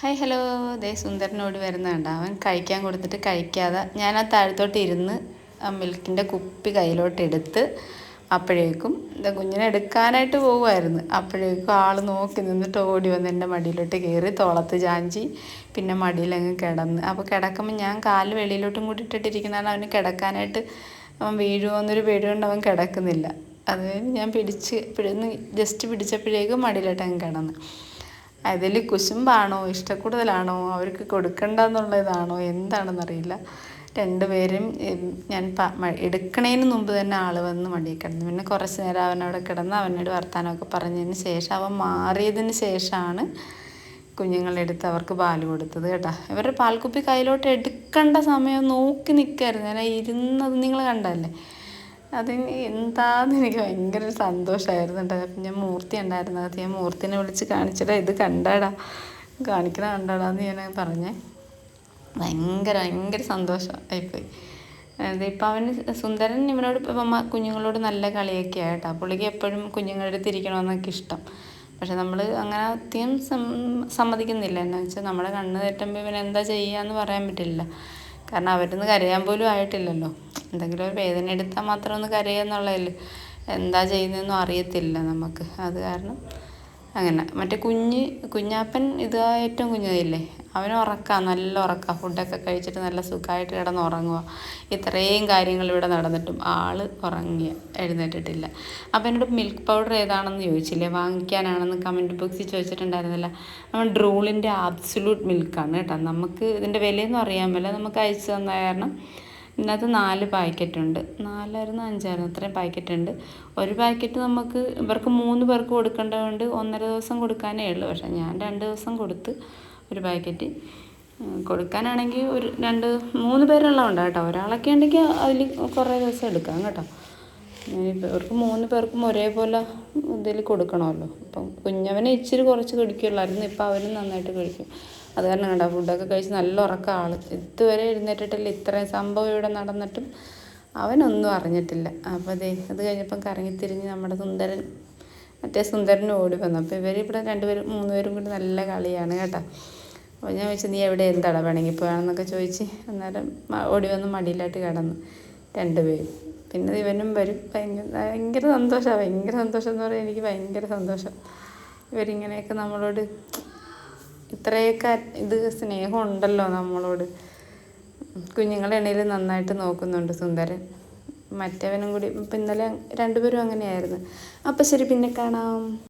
Hi hello. ദേ സുന്ദരനോട് വരുന്നുണ്ട്. അവൻ കഴിക്കാൻ കൊടുത്തിട്ട് കഴിക്കാതെ ഞാൻ ആ താഴത്തോട്ട് ഇരുന്ന് ആ മിൽക്കിൻ്റെ കുപ്പി കയ്യിലോട്ട് എടുത്ത് അപ്പോഴേക്കും എന്താ കുഞ്ഞിനെ എടുക്കാനായിട്ട് പോകുമായിരുന്നു. അപ്പോഴേക്കും ആൾ നോക്കി നിന്നിട്ട് ഓടി വന്ന് എൻ്റെ മടിയിലോട്ട് കയറി തോളത്ത് ചാഞ്ചി പിന്നെ മടിയിലങ്ങ് കിടന്ന്. അപ്പോൾ കിടക്കുമ്പോൾ ഞാൻ കാല് വെളിയിലോട്ടും കൂടി ഇട്ടിട്ടിരിക്കുന്നതാണ് അവന് കിടക്കാനായിട്ട്. അവൻ വീഴുമോ എന്നൊരു പേടി കൊണ്ട് അവൻ കിടക്കുന്നില്ല. അത് കഴിഞ്ഞ് ഞാൻ ജസ്റ്റ് പിടിച്ചപ്പോഴേക്കും മടിയിലോട്ട് അങ്ങ് കിടന്ന്. അതിൽ കുശുമ്പാണോ ഇഷ്ടക്കൂടുതലാണോ അവർക്ക് കൊടുക്കണ്ടെന്നുള്ളതാണോ എന്താണെന്നറിയില്ല. രണ്ടുപേരും ഞാൻ എടുക്കണതിന് മുമ്പ് തന്നെ ആൾ വന്ന് മടിയിൽ കിടന്നു. പിന്നെ കുറച്ച് നേരം അവനവിടെ കിടന്ന് അവനോട് വർത്താനമൊക്കെ പറഞ്ഞതിന് ശേഷം അവൻ മാറിയതിന് ശേഷമാണ് കുഞ്ഞുങ്ങളെടുത്ത് അവർക്ക് പാൽ കൊടുത്തത് കേട്ടോ. ഇവരുടെ പാൽക്കുപ്പി കയ്യിലോട്ട് എടുക്കേണ്ട സമയം നോക്കി നിൽക്കായിരുന്നു. ഞാൻ ഇരുന്നത് നിങ്ങൾ കണ്ടല്ലേ. അതിന് എന്താന്ന് എനിക്ക് ഭയങ്കര സന്തോഷമായിരുന്നു കേട്ടോ. അപ്പം ഞാൻ മൂർത്തി ഉണ്ടായിരുന്നു, അത് ഞാൻ മൂർത്തിനെ വിളിച്ച് കാണിച്ചിട്ട് ഇത് കണ്ടാടാ, കാണിക്കണ കണ്ടാടാന്ന് ഞാൻ പറഞ്ഞേ. ഭയങ്കര സന്തോഷമായിപ്പോയി. ഇപ്പം അവന് സുന്ദരൻ ഇവനോട് ഇപ്പം കുഞ്ഞുങ്ങളോട് നല്ല കളിയൊക്കെയാണ് കേട്ടോ. പുള്ളിക്ക് എപ്പോഴും കുഞ്ഞുങ്ങളുടെ അടുത്ത് ഇരിക്കണമെന്നൊക്കെ ഇഷ്ടം. പക്ഷെ നമ്മൾ അങ്ങനെ അത്യം സമ്മതിക്കുന്നില്ല. എന്ന് വെച്ചാൽ നമ്മുടെ കണ്ണ് തെറ്റുമ്പോൾ ഇവൻ എന്താ ചെയ്യുകയെന്ന് പറയാൻ പറ്റില്ല. കാരണം അവരിൽ നിന്ന് കരയാൻ പോലും ആയിട്ടില്ലല്ലോ. എന്തെങ്കിലും ഒരു വേദന എടുത്താൽ മാത്രം ഒന്ന് കരയുക എന്നുള്ളതിൽ എന്താ ചെയ്യുന്നതെന്നും അറിയത്തില്ല നമുക്ക്. അത് കാരണം അങ്ങനെ. മറ്റേ കുഞ്ഞാപ്പൻ ഇത് ഏറ്റവും കുഞ്ഞതില്ലേ, അവന് ഉറക്കാം, നല്ല ഉറക്കാം. ഫുഡൊക്കെ കഴിച്ചിട്ട് നല്ല സുഖമായിട്ട് കിടന്ന് ഉറങ്ങുക. ഇത്രയും കാര്യങ്ങൾ ഇവിടെ നടന്നിട്ടും ആൾ എഴുന്നേറ്റിട്ടില്ല. അപ്പം എന്നോട് മിൽക്ക് പൗഡർ ഏതാണെന്ന് ചോദിച്ചില്ലേ, വാങ്ങിക്കാനാണെന്ന് കമൻറ്റ് ബോക്സിൽ ചോദിച്ചിട്ടുണ്ടായിരുന്നില്ല. നമ്മൾ ഡ്രൂളിൻ്റെ ആബ്സൊല്യൂട്ട് മിൽക്കാണ് കേട്ടോ. നമുക്ക് ഇതിൻ്റെ വിലയൊന്നും അറിയാൻ പറ്റില്ല. നമുക്ക് അയച്ചു തന്ന കാരണം ഇതിനകത്ത് 4 പാക്കറ്റുണ്ട്. 5 അത്രയും പാക്കറ്റുണ്ട്. ഒരു പാക്കറ്റ് നമുക്ക് ഇവർക്ക് 3 പേർക്ക് കൊടുക്കേണ്ടതുകൊണ്ട് 1.5 ദിവസം കൊടുക്കാനേ ഉള്ളൂ. പക്ഷേ ഞാൻ 2 ദിവസം കൊടുത്ത് ഒരു പാക്കറ്റ്. കൊടുക്കാനാണെങ്കിൽ ഒരു 3 പേരുള്ളതുണ്ട് കേട്ടോ. ഒരാളൊക്കെ ഉണ്ടെങ്കിൽ അതിൽ കുറേ ദിവസം എടുക്കാം കേട്ടോ. ഇവർക്ക് 3 പേർക്കും ഒരേപോലെ ഇതിൽ കൊടുക്കണമല്ലോ. അപ്പം കുഞ്ഞവനെ ഇച്ചിരി കുറച്ച് കഴിക്കുള്ളായിരുന്നു. ഇപ്പം അവനും നന്നായിട്ട് കഴിക്കും. അത് കാരണം കണ്ടോ, ഫുഡൊക്കെ കഴിച്ച് നല്ല ഉറക്കം ആൾ. ഇതുവരെ എഴുന്നേറ്റിട്ടില്ല. ഇത്രയും സംഭവം ഇവിടെ നടന്നിട്ടും അവനൊന്നും അറിഞ്ഞിട്ടില്ല. അപ്പോൾ അത് കഴിഞ്ഞപ്പം കറങ്ങിത്തിരിഞ്ഞ് നമ്മുടെ മറ്റേ സുന്ദരൻ ഓടി വന്നു. അപ്പോൾ ഇവിടെ 3 പേരും കൂടി നല്ല കളിയാണ് കേട്ടോ. അപ്പോൾ ഞാൻ ചോദിച്ചു, നീ എവിടെ എന്താടാ വേണമെങ്കിൽ പോയാണെന്നൊക്കെ ചോദിച്ച് അന്നേരം ഓടി വന്ന് മടിയിലായിട്ട് കിടന്നു 2 പേരും. പിന്നെ ഇവനും വരും. ഭയങ്കര സന്തോഷമാണ്. എന്ന് പറയാൻ എനിക്ക് ഭയങ്കര സന്തോഷം. ഇവരിങ്ങനെയൊക്കെ നമ്മളോട് ഇത്രയൊക്കെ സ്നേഹം ഉണ്ടല്ലോ നമ്മളോട്. കുഞ്ഞുങ്ങളെ എണ്ണയിൽ നന്നായിട്ട് നോക്കുന്നുണ്ട് സുന്ദരൻ. മറ്റവനും കൂടി ഇപ്പം ഇന്നലെ 2 പേരും അങ്ങനെയായിരുന്നു. അപ്പം ശരി, പിന്നെ കാണാം.